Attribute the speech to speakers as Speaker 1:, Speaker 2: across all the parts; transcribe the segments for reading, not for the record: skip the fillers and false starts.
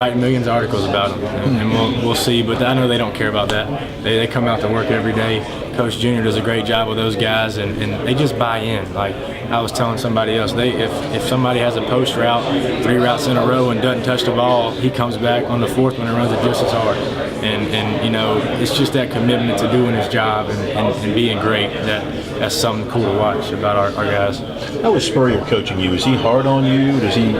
Speaker 1: write millions of articles about them, and we'll see. But I know they don't care about that. They come out to work every day. Coach Junior does a great job with those guys, and they just buy in. Like I was telling somebody else, if somebody has a post route, 3 routes in a row, and doesn't touch the ball, he comes back on the 4th one and runs it just as hard. And you know, it's just that commitment to doing his job and being great. That's something cool to watch about our guys.
Speaker 2: How is Spurrier coaching you? Is he hard on you? Does he?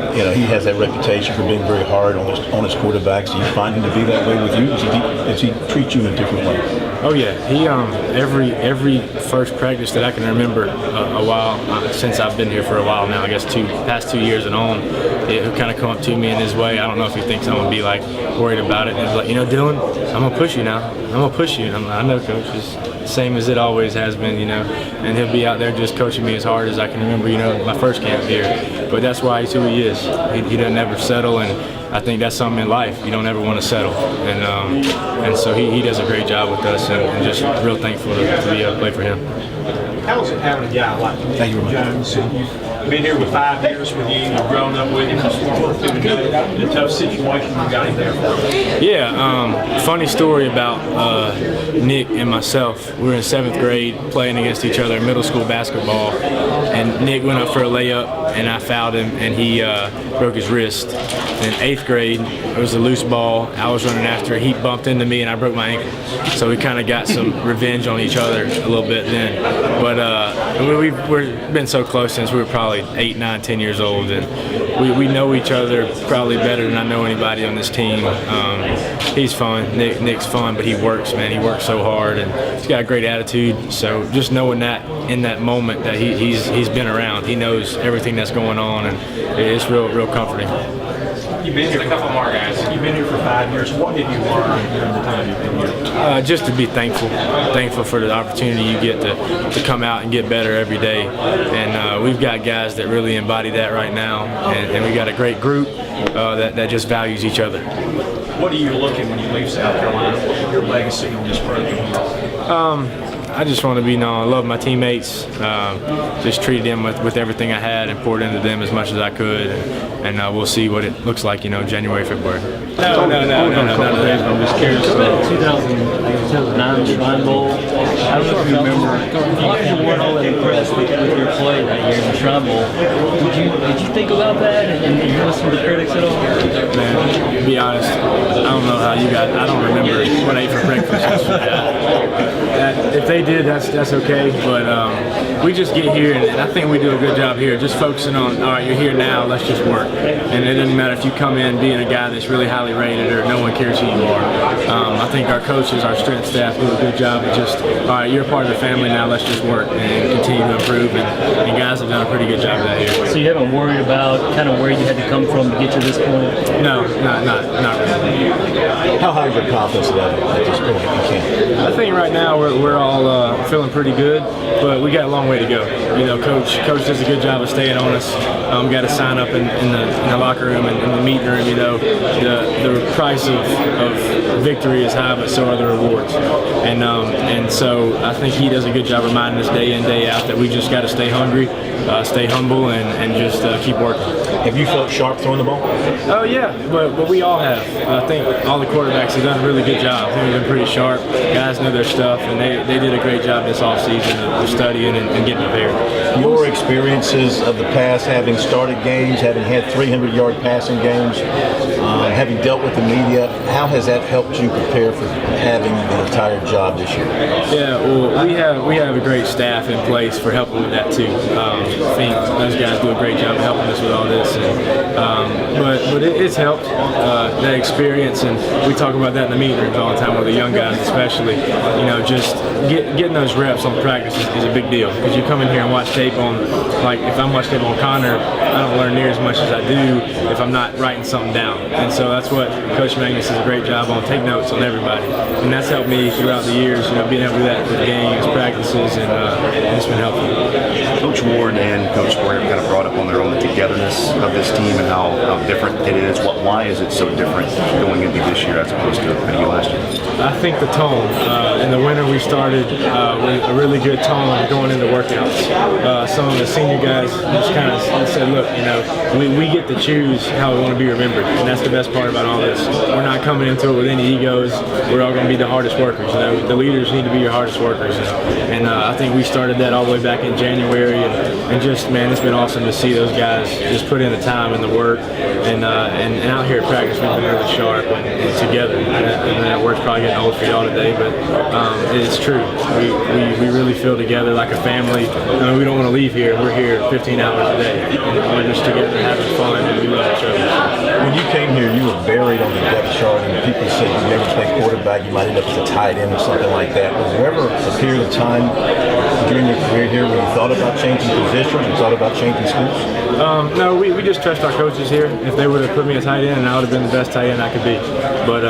Speaker 2: You know, he has that reputation for being very hard on his quarterbacks. Do you find him to be that way with you? Does he treat you in a different way?
Speaker 1: Oh yeah, he every first practice that I can remember a while since I've been here for a while now. I guess past 2 years and on, he'll kind of come up to me in his way. I don't know if he thinks I'm gonna be like worried about it. And he's like, you know, Dylan, I'm gonna push you now. I'm gonna push you. And I'm like, I know, coach. It's the same as it always has been, you know. And he'll be out there just coaching me as hard as I can remember, you know, my first camp here. But that's why he's who he is. He doesn't ever settle, and I think that's something in life. You don't ever want to settle, and so he does a great job with us, and just real thankful to be able to play for him.
Speaker 3: How was it having a guy like Nick Jones? You've been here with 5 years with you. You've grown up with him. Worked through the tough situation. You got him there for him.
Speaker 1: Yeah. Funny story about Nick and myself. We were in 7th grade playing against each other in middle school basketball, and Nick went up for a layup, and I fouled him, and he broke his wrist. In 8th grade, it was a loose ball. I was running after it. He bumped into me, and I broke my ankle. So we kind of got some revenge on each other a little bit then. But we've been so close since we were probably 8, 9, 10 years old, and we know each other probably better than I know anybody on this team. He's fun. Nick's fun, but he works, man. He works so hard, and he's got a great attitude. So just knowing that in that moment that he's been around, he knows everything that's going on, and it's real comforting.
Speaker 3: You've been here a couple more guys. You've been here for 5 years. What have you learned during the time you've been here?
Speaker 1: Just to be thankful for the opportunity you get to come out and get better every day. And we've got guys that really embody that right now, and we got a great group that just values each other.
Speaker 3: What are you looking when you leave South Carolina? Your legacy on this program?
Speaker 1: I just want to be known. I love my teammates. Just treated them with everything I had and poured into them as much as I could. And we'll see what it looks like, you know, January, February. No.
Speaker 4: I'm just curious. 2009 Shrine Bowl. I don't know if you remember. A lot of people weren't all that impressed with your play that year in the Shrine Bowl. Did you think about that and listen to the critics at all?
Speaker 1: Man, to be honest, I don't know how you guys. I don't remember what I ate for breakfast yesterday. If they did, that's okay. But we just get here, and I think we do a good job here, just focusing on, all right, you're here now, let's just work. And it doesn't matter if you come in being a guy that's really highly rated or no one cares who you are. I think our coaches, our strength staff do a good job of just, all right, you're a part of the family now, let's just work and continue to improve. And guys have done a pretty good job of that here.
Speaker 4: So you haven't worried about kind of where you had to come from to get to this point?
Speaker 1: No, not really.
Speaker 2: How high is your confidence level at this point, if you can?
Speaker 1: I think right now we're all feeling pretty good, but we got a long way to go. You know, coach does a good job of staying on us. Got to sign up in the locker room and in the meeting room. You know, the price of victory is high, but so are the rewards. And so I think he does a good job reminding us day in, day out that we just got to stay hungry, stay humble, and just keep working.
Speaker 2: Have you felt sharp throwing the ball?
Speaker 1: Oh yeah, but we all have. I think all the quarterbacks have done a really good job. I think we've been pretty sharp. Guys know their stuff, and they did a great job this offseason of studying and getting prepared.
Speaker 2: Your experiences of the past, having started games, having had 300-yard passing games, having dealt with the media, how has that helped you prepare for having the entire job this year?
Speaker 1: Yeah, well, we have a great staff in place for helping with that too. I think those guys do a great job helping us with all this. But it's helped, that experience, and we talk about that in the meeting rooms all the time with the young guys especially. You know, just getting those reps on practice is a big deal, because you come in here and watch tape on, like if I'm watching tape on Connor, I don't learn near as much as I do if I'm not writing something down. And so that's what Coach Magnus does a great job on. Take notes on everybody, and that's helped me throughout the years. Being able to do that with games, practices, and it's been helpful.
Speaker 5: Coach Ward and Coach Square kind of brought up on their own the togetherness of this team and how different it is. Why is it so different going into this year as opposed to maybe last year?
Speaker 1: I think the tone. In the winter, we started with a really good tone going into workouts. Some of the senior guys just kind of said, look, we get to choose how we want to be remembered, and that's the best part about all this. We're not coming into it with any egos. We're all going to be the hardest workers. The leaders need to be your hardest workers, and I think we started that all the way back in January, and just, man, it's been awesome to see those guys just put in the time and the work, and out here at practice we've been really sharp and together, and that word's probably getting old for y'all today, but it's true. We really feel together like a family. We don't want to leave here. We're here 15 hours a day, and we're just together having fun, and we love each other.
Speaker 2: When you came here, you were buried on the depth chart, and people said you never played quarterback. You might end up as a tight end or something like that. Was there ever a period of time during your career here when you thought about changing positions, you thought about changing schools?
Speaker 1: No, we just trust our coaches here. If they would have put me a tight end, I would have been the best tight end I could be. But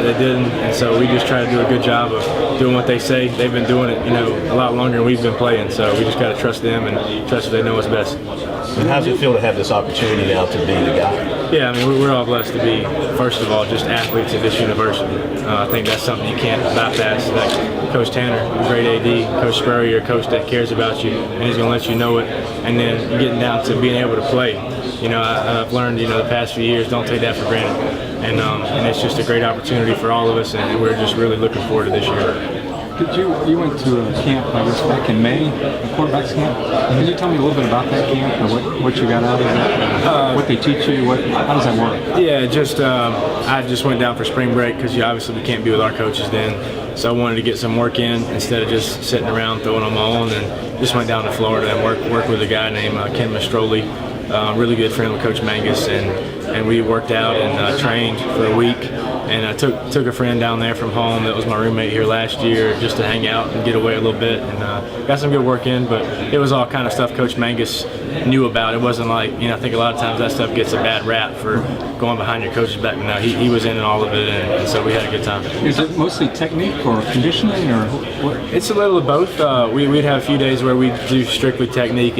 Speaker 1: they didn't, and so we just try to do a good job of doing what they say. They've been doing it, a lot longer than we've been playing. So we just got to trust them and trust that they know what's best.
Speaker 2: And how does it feel to have this opportunity now to be the guy?
Speaker 1: Yeah, we're all blessed to be, first of all, just athletes at this university. I think that's something you can't bypass. Like Coach Tanner, a great AD, Coach Spurrier, a coach that cares about you, and he's going to let you know it. And then getting down to being able to play. I've learned, the past few years, don't take that for granted. And it's just a great opportunity for all of us, and we're just really looking forward to this year.
Speaker 6: You went to a camp, I guess, back in May, a quarterbacks camp. Can you tell me a little bit about that camp or what you got out of it? What they teach you? How does that work?
Speaker 1: Yeah, I just went down for spring break because obviously we can't be with our coaches then. So I wanted to get some work in instead of just sitting around throwing on my own, and just went down to Florida and worked with a guy named Ken Mastroli, really good friend with Coach Mangus, and we worked out and trained for a week. And I took a friend down there from home that was my roommate here last year just to hang out and get away a little bit, and got some good work in. But it was all kind of stuff Coach Mangus knew about. It wasn't like, I think a lot of times that stuff gets a bad rap for going behind your coach's back. No, he was in all of it, and so we had a good time.
Speaker 6: Is it mostly technique or conditioning, or what?
Speaker 1: It's a little of both. We'd have a few days where we do strictly technique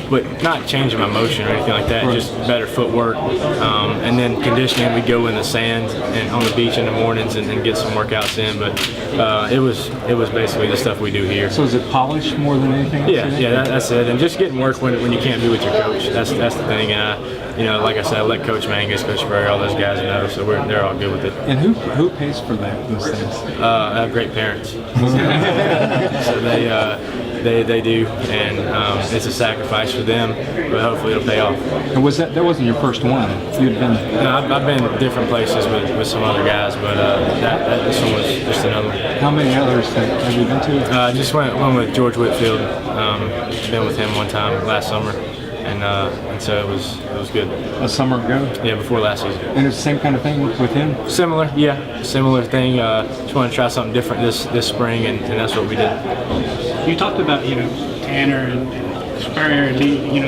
Speaker 1: but not changing my motion or anything like that, right. Just better footwork. And then conditioning, we go in the sand and on the beach in the mornings and get some workouts in. But it was basically the stuff we do here.
Speaker 6: So is it polish more than anything else?
Speaker 1: Yeah, that's it. And just getting work when you can't be with your coach. That's the thing. And like I said, I let Coach Mangus, Coach Spurrier, all those guys know, so they're all good with it.
Speaker 6: And who pays for those things?
Speaker 1: I have great parents. So they do, and it's a sacrifice for them, but hopefully it'll pay off.
Speaker 6: And that wasn't your first one? You'd been?
Speaker 1: No, I've been different places with some other guys, but this one was just another one.
Speaker 6: How many others have you been to?
Speaker 1: I just went with George Whitfield. Been with him one time last summer. And so it was good.
Speaker 6: A summer ago?
Speaker 1: Yeah, before last season.
Speaker 6: And it's the same kind of thing with him?
Speaker 1: Similar thing. Just want to try something different this spring, and that's what we did.
Speaker 7: You talked about Tanner and Spurrier and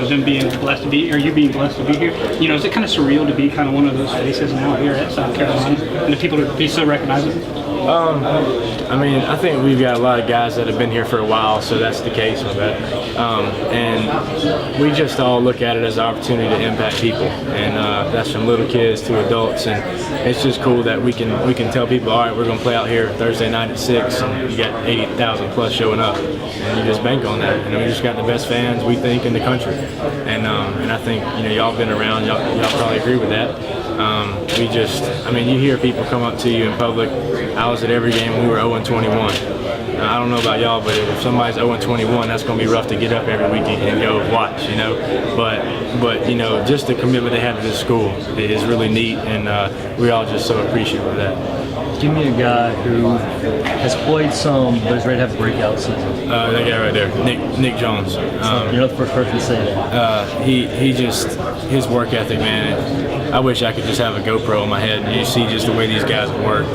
Speaker 7: them being blessed to be, or you being blessed to be here. Is it kind of surreal to be kind of one of those faces now here at South Carolina, and the people to be so recognizable?
Speaker 1: I think we've got a lot of guys that have been here for a while, so that's the case with that. And we just all look at it as an opportunity to impact people, and that's from little kids to adults. And it's just cool that we can tell people, all right, we're going to play out here Thursday night at 6, and you got 80,000 plus showing up, and you just bank on that. And we just got the best fans, we think, in the country. And I think y'all been around, y'all probably agree with that. You hear people come up to you in public. I was at every game we were 0-21. I don't know about y'all, but if somebody's 0-21, that's going to be rough to get up every week and go watch, But just the commitment they have to this school is really neat, and we're all just so appreciative of that.
Speaker 4: Give me a guy who has played some, but is ready to have a breakout season.
Speaker 1: That guy right there, Nick Jones.
Speaker 4: You're not the first person to say that.
Speaker 1: He just his work ethic, man. I wish I could just have a GoPro in my head and you see just the way these guys work.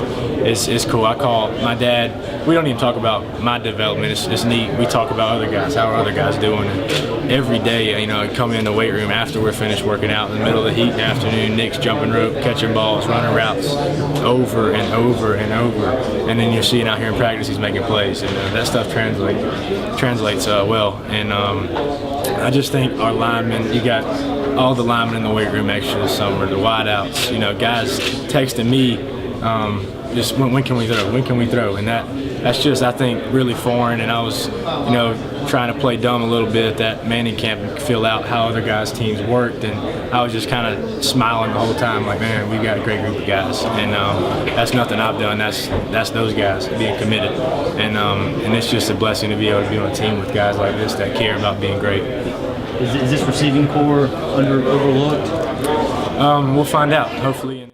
Speaker 1: It's cool. I call my dad. We don't even talk about my development. It's neat. We talk about other guys. How are other guys doing? And every day, you know, I come in the weight room after we're finished working out in the middle of the heat in the afternoon. Nick's jumping rope, catching balls, running routes, over and over and over. And then you're seeing out here in practice, he's making plays, and that stuff translates well. And I just think our linemen, you got all the linemen in the weight room extra this summer, the wideouts, you know, guys texting me, just when can we throw? When can we throw? And that's just, I think, really foreign. And I was, you know, trying to play dumb a little bit at that Manning camp and feel out how other guys' teams worked. And I was just kind of smiling the whole time, like, man, we got a great group of guys. And that's nothing I've done. That's those guys being committed. And it's just a blessing to be able to be on a team with guys like this that care about being great.
Speaker 4: Is this receiving core overlooked?
Speaker 1: We'll find out, hopefully.